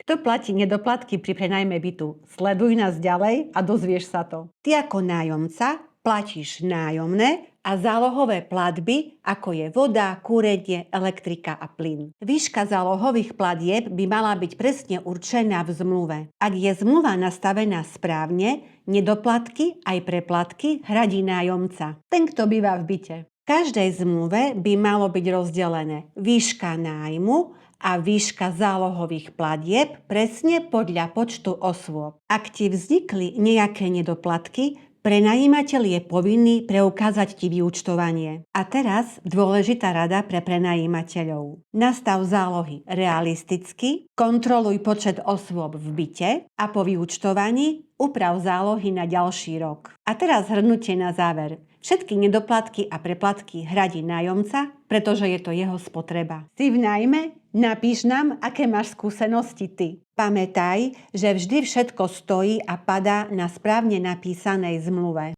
Kto platí nedoplatky pri prenajme bytu? Sleduj nás ďalej a dozvieš sa to. Ty ako nájomca platíš nájomné a zálohové platby, ako je voda, kúrenie, elektrika a plyn. Výška zálohových platieb by mala byť presne určená v zmluve. Ak je zmluva nastavená správne, nedoplatky aj preplatky hradí nájomca, ten, kto býva v byte. V každej zmluve by malo byť rozdelené výška nájmu a výška zálohových platieb presne podľa počtu osôb. Ak ti vznikli nejaké nedoplatky, prenajímateľ je povinný preukázať ti vyúčtovanie. A teraz dôležitá rada pre prenajímateľov. Nastav zálohy realisticky, kontroluj počet osôb v byte a po vyúčtovaní uprav zálohy na ďalší rok. A teraz zhrnutie na záver. Všetky nedoplatky a preplatky hradí nájomca, pretože je to jeho spotreba. Si v nájme? Napíš nám, aké máš skúsenosti ty. Pamätaj, že vždy všetko stojí a padá na správne napísanej zmluve.